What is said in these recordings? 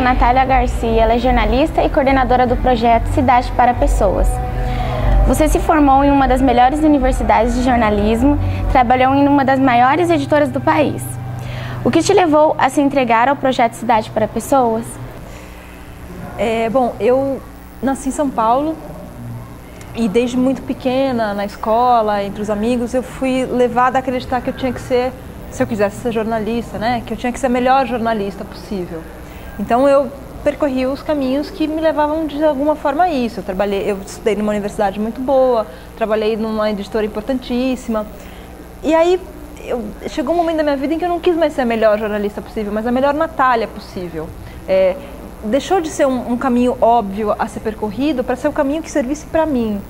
Natália Garcia, ela é jornalista e coordenadora do projeto Cidade para Pessoas. Você se formou em uma das melhores universidades de jornalismo, trabalhou em uma das maiores editoras do país. O que te levou a se entregar ao projeto Cidade para Pessoas? Bom, eu nasci em São Paulo e desde muito pequena, na escola, entre os amigos, eu fui levada a acreditar que eu tinha que ser, se eu quisesse ser jornalista, né, que eu tinha que ser a melhor jornalista possível. Então eu percorri os caminhos que me levavam de alguma forma a isso. Eu estudei numa universidade muito boa, trabalhei numa editora importantíssima. E aí chegou um momento da minha vida em que eu não quis mais ser a melhor jornalista possível, mas a melhor Natália possível. Deixou de ser um caminho óbvio a ser percorrido para ser o caminho que servisse para mim.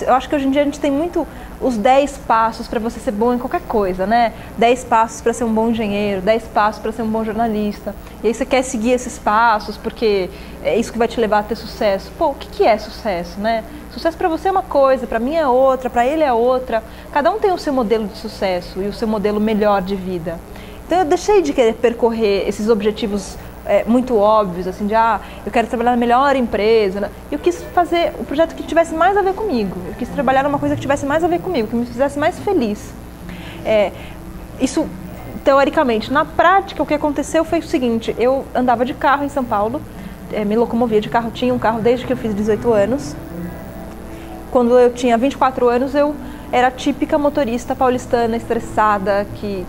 Eu acho que hoje em dia a gente tem muito os 10 passos para você ser bom em qualquer coisa, né? 10 passos para ser um bom engenheiro, 10 passos para ser um bom jornalista. E aí você quer seguir esses passos porque é isso que vai te levar a ter sucesso. Pô, o que é sucesso, né? Sucesso para você é uma coisa, para mim é outra, para ele é outra. Cada um tem o seu modelo de sucesso e o seu modelo melhor de vida. Então eu deixei de querer percorrer esses objetivos muito óbvios, assim, de eu quero trabalhar na melhor empresa, né? Eu quis fazer o projeto que tivesse mais a ver comigo, eu quis trabalhar numa coisa que tivesse mais a ver comigo, que me fizesse mais feliz. Isso teoricamente. Na prática, o que aconteceu foi o seguinte: eu andava de carro em São Paulo, me locomovia de carro, tinha um carro desde que eu fiz 18 anos. Quando eu tinha 24 anos, eu era a típica motorista paulistana estressada, que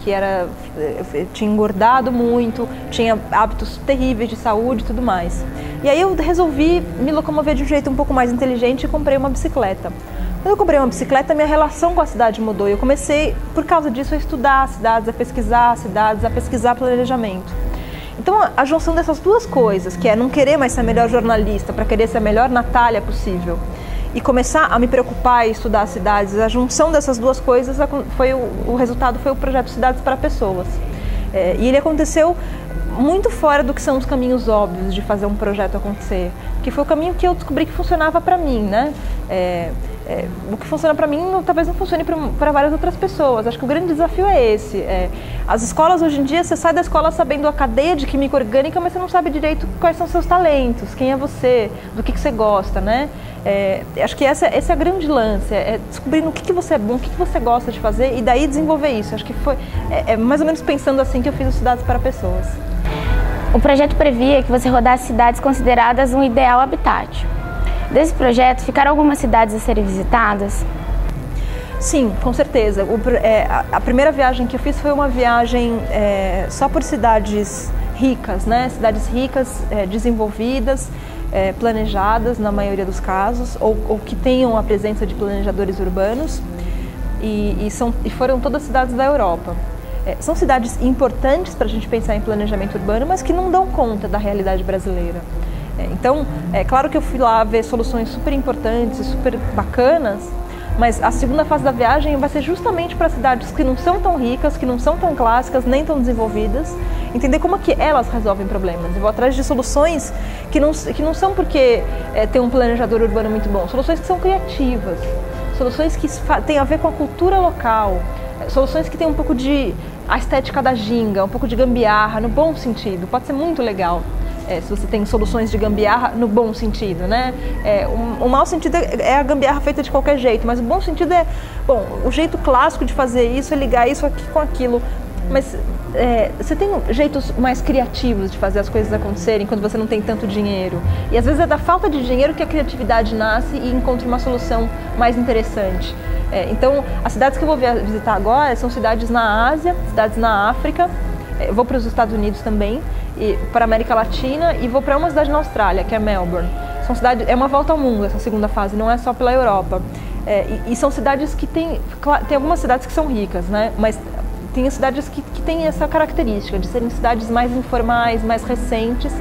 tinha engordado muito, tinha hábitos terríveis de saúde e tudo mais. E aí eu resolvi me locomover de um jeito um pouco mais inteligente e comprei uma bicicleta. Quando eu comprei uma bicicleta, minha relação com a cidade mudou. Eu comecei, por causa disso, a estudar cidades, a pesquisar cidades, a pesquisar planejamento. Então a junção dessas duas coisas, que é não querer mais ser a melhor jornalista para querer ser a melhor Natália possível, e começar a me preocupar e estudar as cidades, a junção dessas duas coisas, o resultado foi o projeto Cidades para Pessoas. E ele aconteceu muito fora do que são os caminhos óbvios de fazer um projeto acontecer, que foi o caminho que eu descobri que funcionava para mim, né? O que funciona para mim talvez não funcione para várias outras pessoas. Acho que o grande desafio é esse. As escolas hoje em dia, você sai da escola sabendo a cadeia de química orgânica, mas você não sabe direito quais são seus talentos, quem é você, do que você gosta, né? Acho que esse é o grande lance, descobrir no que você é bom, o que você gosta de fazer e daí desenvolver isso. Acho que foi mais ou menos pensando assim que eu fiz o Cidades para Pessoas. O projeto previa que você rodasse cidades consideradas um ideal habitat. Desse projeto, ficaram algumas cidades a serem visitadas? Sim, com certeza. A primeira viagem que eu fiz foi uma viagem só por cidades ricas, né? Cidades ricas, desenvolvidas, planejadas na maioria dos casos, ou que tenham a presença de planejadores urbanos, e foram todas cidades da Europa. São cidades importantes para a gente pensar em planejamento urbano, mas que não dão conta da realidade brasileira. Então, é claro que eu fui lá ver soluções super importantes, super bacanas, mas a segunda fase da viagem vai ser justamente para cidades que não são tão ricas, que não são tão clássicas, nem tão desenvolvidas, entender como é que elas resolvem problemas. Eu vou atrás de soluções que não são porque tem um planejador urbano muito bom, soluções que são criativas, soluções que têm a ver com a cultura local, soluções que têm um pouco de a estética da ginga, um pouco de gambiarra, no bom sentido, pode ser muito legal. Se você tem soluções de gambiarra no bom sentido, né? O mau sentido é a gambiarra feita de qualquer jeito, mas o bom sentido o jeito clássico de fazer isso é ligar isso aqui com aquilo. Mas você tem jeitos mais criativos de fazer as coisas acontecerem quando você não tem tanto dinheiro. E às vezes é da falta de dinheiro que a criatividade nasce e encontra uma solução mais interessante. Então, as cidades que eu vou visitar agora são cidades na Ásia, cidades na África, eu vou para os Estados Unidos também, para a América Latina, e vou para uma cidade na Austrália, que é Melbourne. São cidades, é uma volta ao mundo essa segunda fase, não é só pela Europa. E são cidades que tem algumas cidades que são ricas, né? Mas tem cidades que têm essa característica de serem cidades mais informais, mais recentes,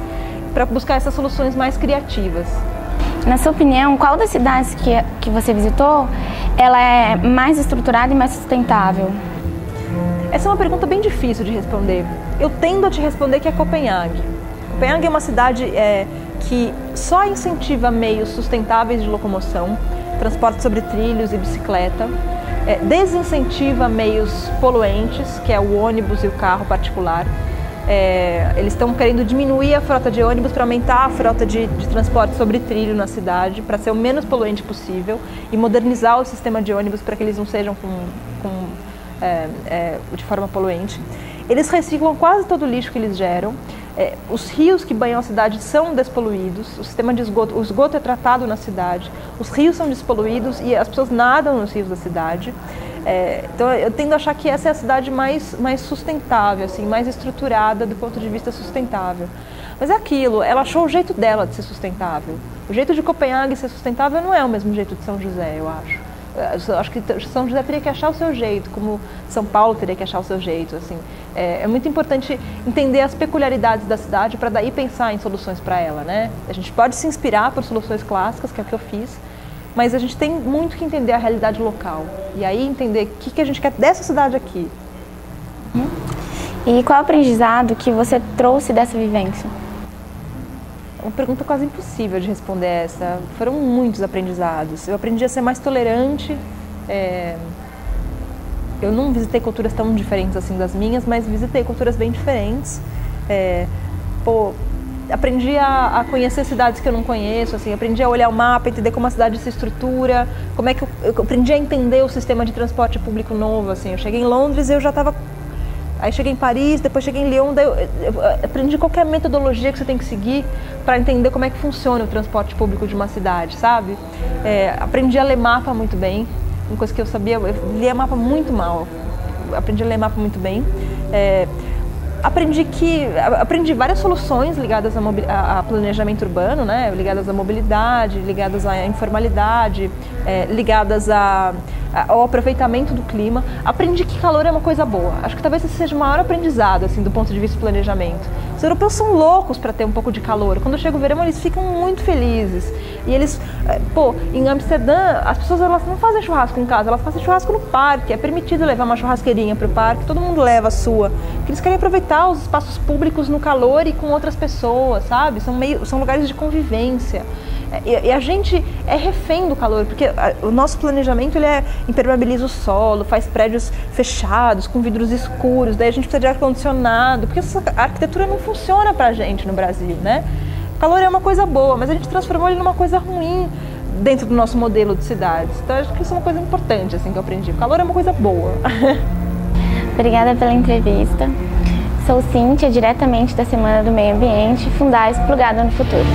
para buscar essas soluções mais criativas. Na sua opinião, qual das cidades que você visitou, ela é mais estruturada e mais sustentável? Essa é uma pergunta bem difícil de responder. Eu tendo a te responder que é Copenhague. Copenhague é uma cidade que só incentiva meios sustentáveis de locomoção, transporte sobre trilhos e bicicleta, desincentiva meios poluentes, que é o ônibus e o carro particular, Eles estão querendo diminuir a frota de ônibus para aumentar a frota de transporte sobre trilho na cidade, para ser o menos poluente possível e modernizar o sistema de ônibus para que eles não sejam de forma poluente. Eles reciclam quase todo o lixo que eles geram. Os rios que banham a cidade são despoluídos, o sistema de esgoto, o esgoto é tratado na cidade, os rios são despoluídos e as pessoas nadam nos rios da cidade. Então eu tendo a achar que essa é a cidade mais sustentável, assim, mais estruturada do ponto de vista sustentável. Mas é aquilo, ela achou o jeito dela de ser sustentável. O jeito de Copenhague ser sustentável não é o mesmo jeito de São José, eu acho. Eu acho que São José teria que achar o seu jeito, como São Paulo teria que achar o seu jeito. Assim. É muito importante entender as peculiaridades da cidade para daí pensar em soluções para ela, né? A gente pode se inspirar por soluções clássicas, que é o que eu fiz, mas a gente tem muito que entender a realidade local. E aí entender o que a gente quer dessa cidade aqui. E qual aprendizado que você trouxe dessa vivência? Uma pergunta quase impossível de responder essa. Foram muitos aprendizados. Eu aprendi a ser mais tolerante. Eu não visitei culturas tão diferentes assim das minhas, mas visitei culturas bem diferentes. Aprendi a conhecer cidades que eu não conheço, assim, aprendi a olhar o mapa, entender como a cidade se estrutura, como é que eu aprendi a entender o sistema de transporte público novo, assim. Eu cheguei em Londres e eu já estava... Aí cheguei em Paris, depois cheguei em Lyon, daí eu aprendi qualquer metodologia que você tem que seguir para entender como é que funciona o transporte público de uma cidade, sabe? Aprendi a ler mapa muito bem, uma coisa que eu sabia, eu lia mapa muito mal, aprendi a ler mapa muito bem. Aprendi várias soluções ligadas a planejamento urbano, né? Ligadas à mobilidade, ligadas à informalidade, ligadas ao aproveitamento do clima. Aprendi que calor é uma coisa boa. Acho que talvez esse seja o maior aprendizado, assim, do ponto de vista do planejamento. Os europeus são loucos para ter um pouco de calor. Quando chega o verão, eles ficam muito felizes. E eles, em Amsterdã, as pessoas elas não fazem churrasco em casa, elas fazem churrasco no parque. É permitido levar uma churrasqueirinha para o parque, todo mundo leva a sua. Porque eles querem aproveitar os espaços públicos no calor e com outras pessoas, sabe? São lugares de convivência. E a gente é refém do calor, porque o nosso planejamento ele impermeabiliza o solo, faz prédios fechados, com vidros escuros, daí a gente precisa de ar-condicionado, porque a arquitetura não funciona pra gente no Brasil, né? O calor é uma coisa boa, mas a gente transformou ele numa coisa ruim dentro do nosso modelo de cidades. Então acho que isso é uma coisa importante, assim, que eu aprendi. O calor é uma coisa boa. Obrigada pela entrevista. Sou Cíntia, diretamente da Semana do Meio Ambiente, Fundais Plugada no Futuro.